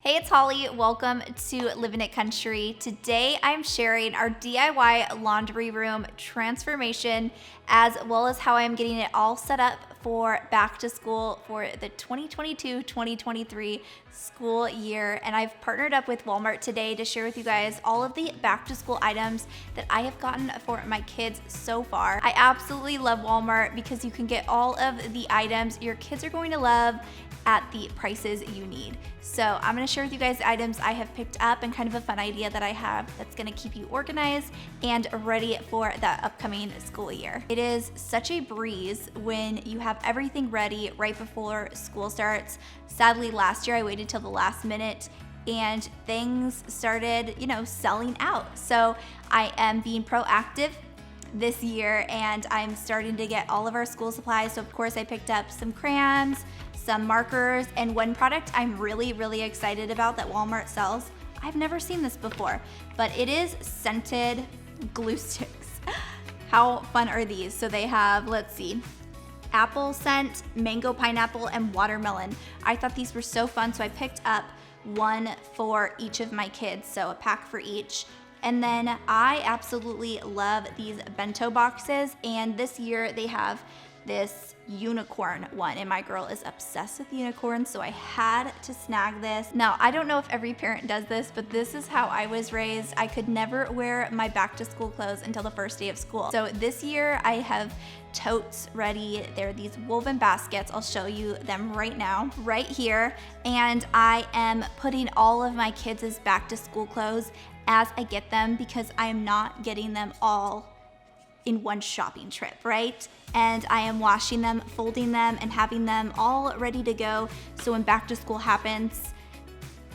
Hey, it's Holly. Welcome to Living It Country. Today I'm sharing our DIY laundry room transformation as well as how I'm getting it all set up for back to school for the 2022-2023 school year. And I've partnered up with Walmart today to share with you guys all of the back to school items that I have gotten for my kids so far. I absolutely love Walmart because you can get all of the items your kids are going to love at the prices you need. So I'm gonna share with you guys the items I have picked up and kind of a fun idea that I have that's gonna keep you organized and ready for the upcoming school year. It is such a breeze when you have everything ready right before school starts. Sadly, last year I waited till the last minute and things started, selling out. So I am being proactive this year and I'm starting to get all of our school supplies. So of course I picked up some crayons, some markers, and one product I'm really excited about that Walmart sells. I've never seen this before, but it is scented glue sticks. How fun are these? So they have, let's see, apple scent, mango, pineapple, and watermelon. I thought these were so fun, so I picked up one for each of my kids, so a pack for each. And then I absolutely love these bento boxes, and this year they have this unicorn one, and my girl is obsessed with unicorns, so I had to snag this. Now, I don't know if every parent does this, but this is how I was raised. I could never wear my back to school clothes until the first day of school. So this year I have totes ready. They're these woven baskets. I'll show you them right now, right here. And I am putting all of my kids' back to school clothes as I get them because I am not getting them all in one shopping trip, right? And I am washing them, folding them, and having them all ready to go. So when back to school happens,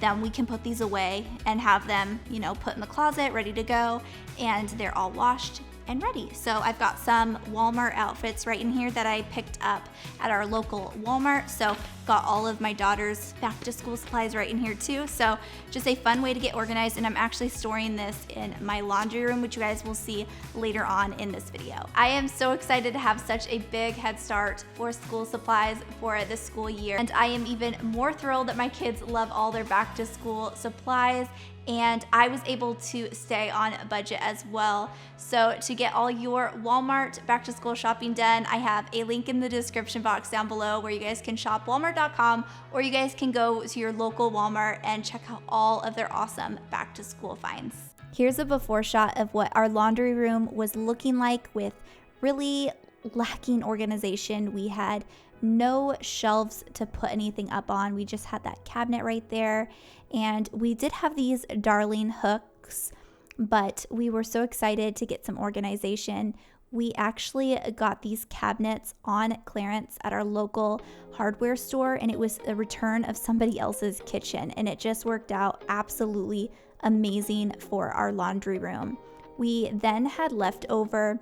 then we can put these away and have them, put in the closet, ready to go, and they're all washed and ready. So I've got some Walmart outfits right in here that I picked up at our local Walmart. So got all of my daughter's back to school supplies right in here too. So just a fun way to get organized, and I'm actually storing this in my laundry room, which you guys will see later on in this video. I am so excited to have such a big head start for school supplies for this school year. And I am even more thrilled that my kids love all their back to school supplies, and I was able to stay on a budget as well. So to get all your Walmart back to school shopping done, I have a link in the description box down below where you guys can shop walmart.com, or you guys can go to your local Walmart and check out all of their awesome back to school finds. Here's a before shot of what our laundry room was looking like with really lacking organization. We had no shelves to put anything up on. We just had that cabinet right there. And we did have these darling hooks, but we were so excited to get some organization. We actually got these cabinets on clearance at our local hardware store, and it was a return of somebody else's kitchen, and it just worked out absolutely amazing for our laundry room. We then had leftover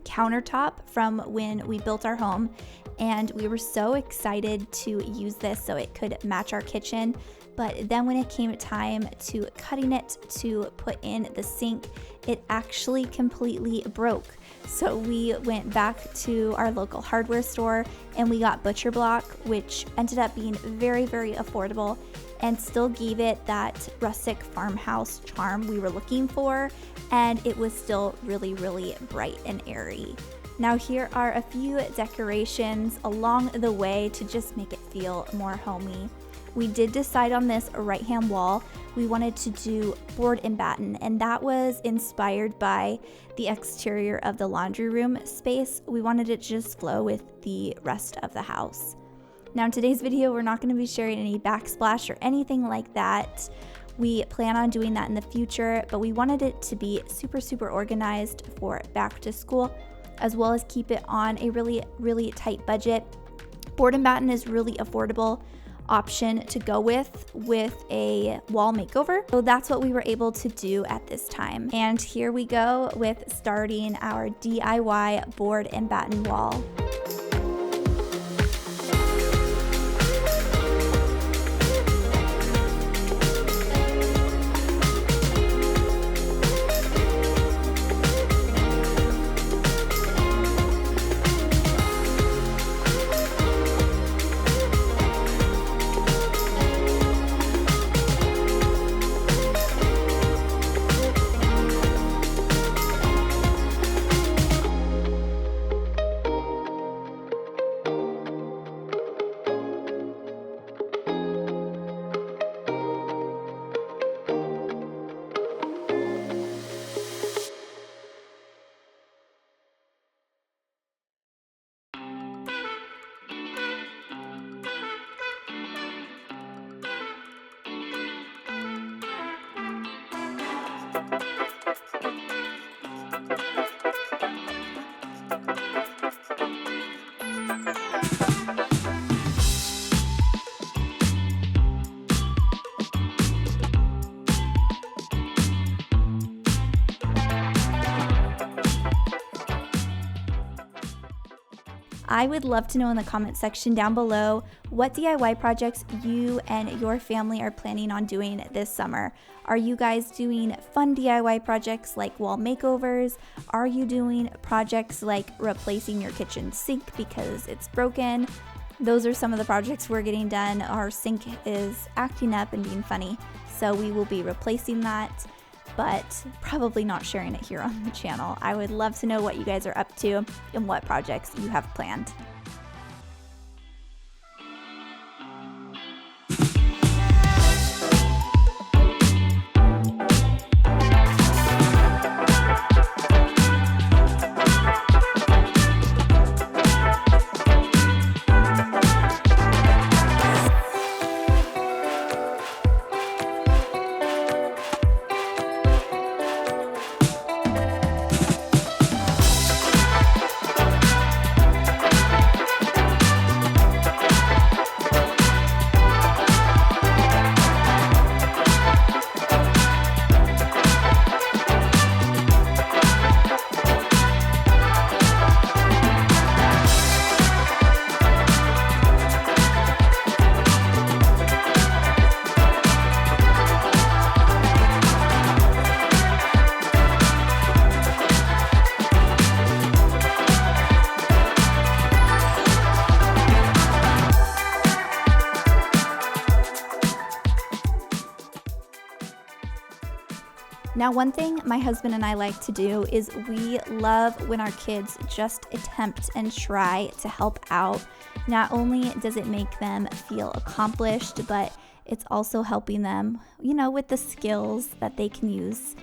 countertop from when we built our home, and we were so excited to use this so it could match our kitchen. But then when it came time to cutting it to put in the sink, it actually completely broke. So we went back to our local hardware store and we got butcher block, which ended up being very affordable and still gave it that rustic farmhouse charm we were looking for. And it was still really bright and airy. Now here are a few decorations along the way to just make it feel more homey. We did decide on this right-hand wall. We wanted to do board and batten, and that was inspired by the exterior of the laundry room space. We wanted it to just flow with the rest of the house. Now in today's video, we're not going to be sharing any backsplash or anything like that. We plan on doing that in the future, but we wanted it to be super organized for back to school, as well as keep it on a really tight budget. Board and batten is really affordable option to go with a wall makeover. So that's what we were able to do at this time. And here we go with starting our DIY board and batten wall. I would love to know in the comment section down below what DIY projects you and your family are planning on doing this summer. Are you guys doing fun DIY projects like wall makeovers? Are you doing projects like replacing your kitchen sink because it's broken? Those are some of the projects we're getting done. Our sink is acting up and being funny, so we will be replacing that, but probably not sharing it here on the channel. I would love to know what you guys are up to and what projects you have planned. Now, one thing my husband and I like to do is we love when our kids just attempt and try to help out. Not only does it make them feel accomplished, but it's also helping them, with the skills that they can use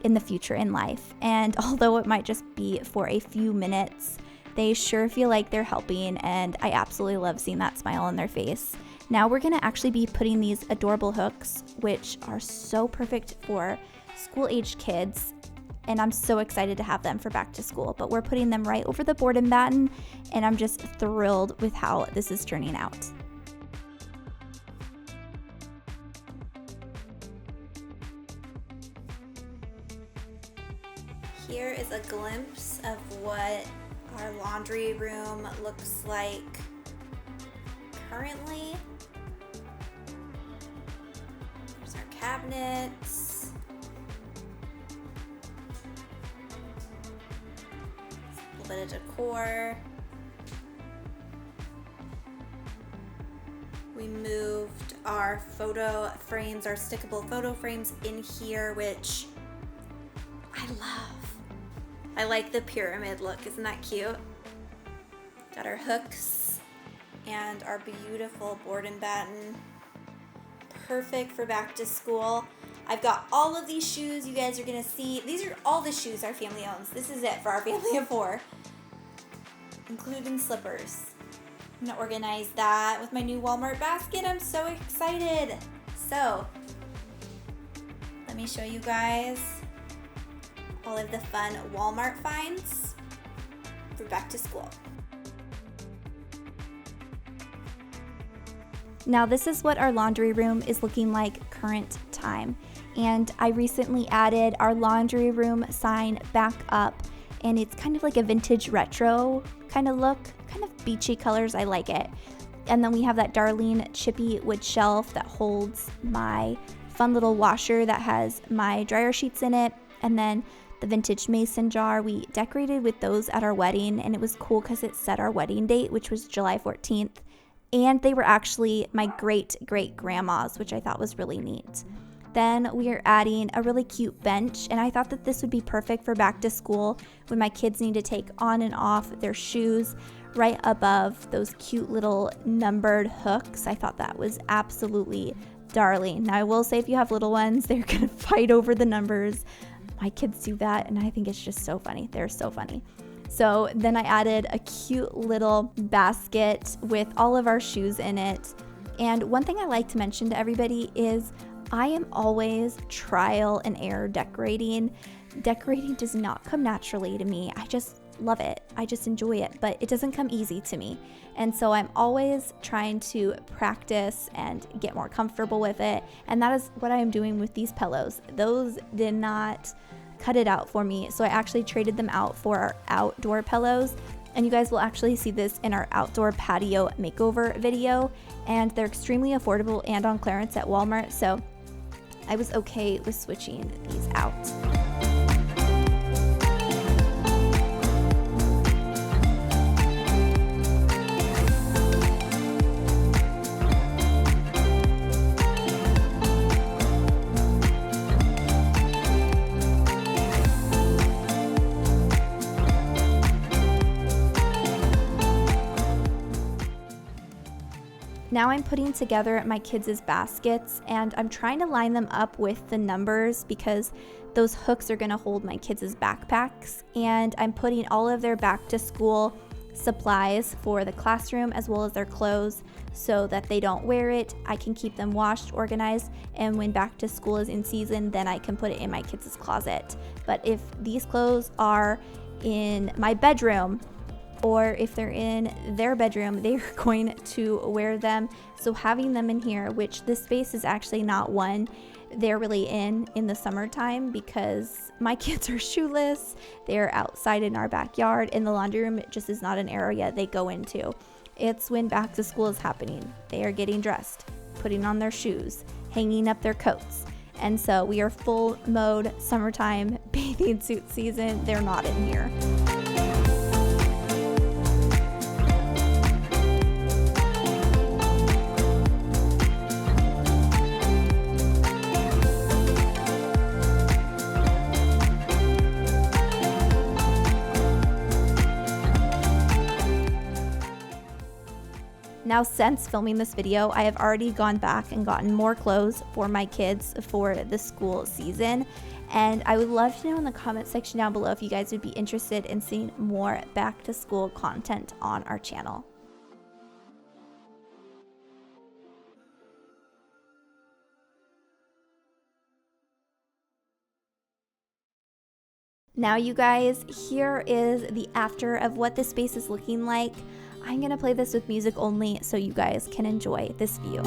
in the future in life. And although it might just be for a few minutes, they sure feel like they're helping, and I absolutely love seeing that smile on their face. Now we're gonna actually be putting these adorable hooks, which are so perfect for school-aged kids, and I'm so excited to have them for back to school. But we're putting them right over the board in Batten, and I'm just thrilled with how this is turning out. Here is a glimpse of what our laundry room looks like currently. There's our cabinets. A little bit of decor. We moved our photo frames, our stickable photo frames in here, which I love. I like the pyramid look. Isn't that cute? Got our hooks and our beautiful board and batten. Perfect for back to school. I've got all of these shoes you guys are gonna see. These are all the shoes our family owns. This is it for our family of 4, including slippers. I'm gonna organize that with my new Walmart basket. I'm so excited. So, let me show you guys all of the fun Walmart finds for back to school. Now this is what our laundry room is looking like current time. And I recently added our laundry room sign back up, and it's kind of like a vintage retro kind of look, kind of beachy colors. I like it. And then we have that Darlene chippy wood shelf that holds my fun little washer that has my dryer sheets in it, and then the vintage mason jar. We decorated with those at our wedding, and it was cool because it set our wedding date, which was July 14th. And they were actually my great-great-grandma's, which I thought was really neat. Then we are adding a really cute bench, and I thought that this would be perfect for back to school when my kids need to take on and off their shoes right above those cute little numbered hooks. I thought that was absolutely darling. Now I will say, if you have little ones, they're gonna fight over the numbers. My kids do that, and I think it's just so funny. They're so funny. So then I added a cute little basket with all of our shoes in it. And one thing I like to mention to everybody is I am always trial and error decorating. Decorating does not come naturally to me. I just love it. I just enjoy it, but it doesn't come easy to me. And so I'm always trying to practice and get more comfortable with it. And that is what I am doing with these pillows. Those did not cut it out for me. So I actually traded them out for our outdoor pillows. And you guys will actually see this in our outdoor patio makeover video, and they're extremely affordable and on clearance at Walmart, so I was okay with switching these out. Now I'm putting together my kids' baskets, and I'm trying to line them up with the numbers because those hooks are gonna hold my kids' backpacks. And I'm putting all of their back to school supplies for the classroom as well as their clothes so that they don't wear it. I can keep them washed, organized, and when back to school is in season, then I can put it in my kids' closet. But if these clothes are in my bedroom, or if they're in their bedroom, they're going to wear them. So having them in here, which this space is actually not one they're really in the summertime because my kids are shoeless. They're outside in our backyard. In the laundry room, it just is not an area they go into. It's when back to school is happening. They are getting dressed, putting on their shoes, hanging up their coats. And so we are full mode summertime bathing suit season. They're not in here. Now, since filming this video, I have already gone back and gotten more clothes for my kids for the school season. And I would love to know in the comment section down below if you guys would be interested in seeing more back to school content on our channel. Now you guys, here is the after of what this space is looking like. I'm gonna play this with music only so you guys can enjoy this view.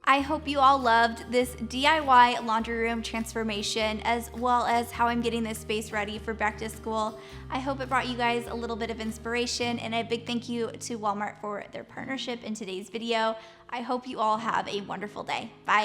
I hope you all loved this DIY laundry room transformation as well as how I'm getting this space ready for back to school. I hope it brought you guys a little bit of inspiration, and a big thank you to Walmart for their partnership in today's video. I hope you all have a wonderful day. Bye.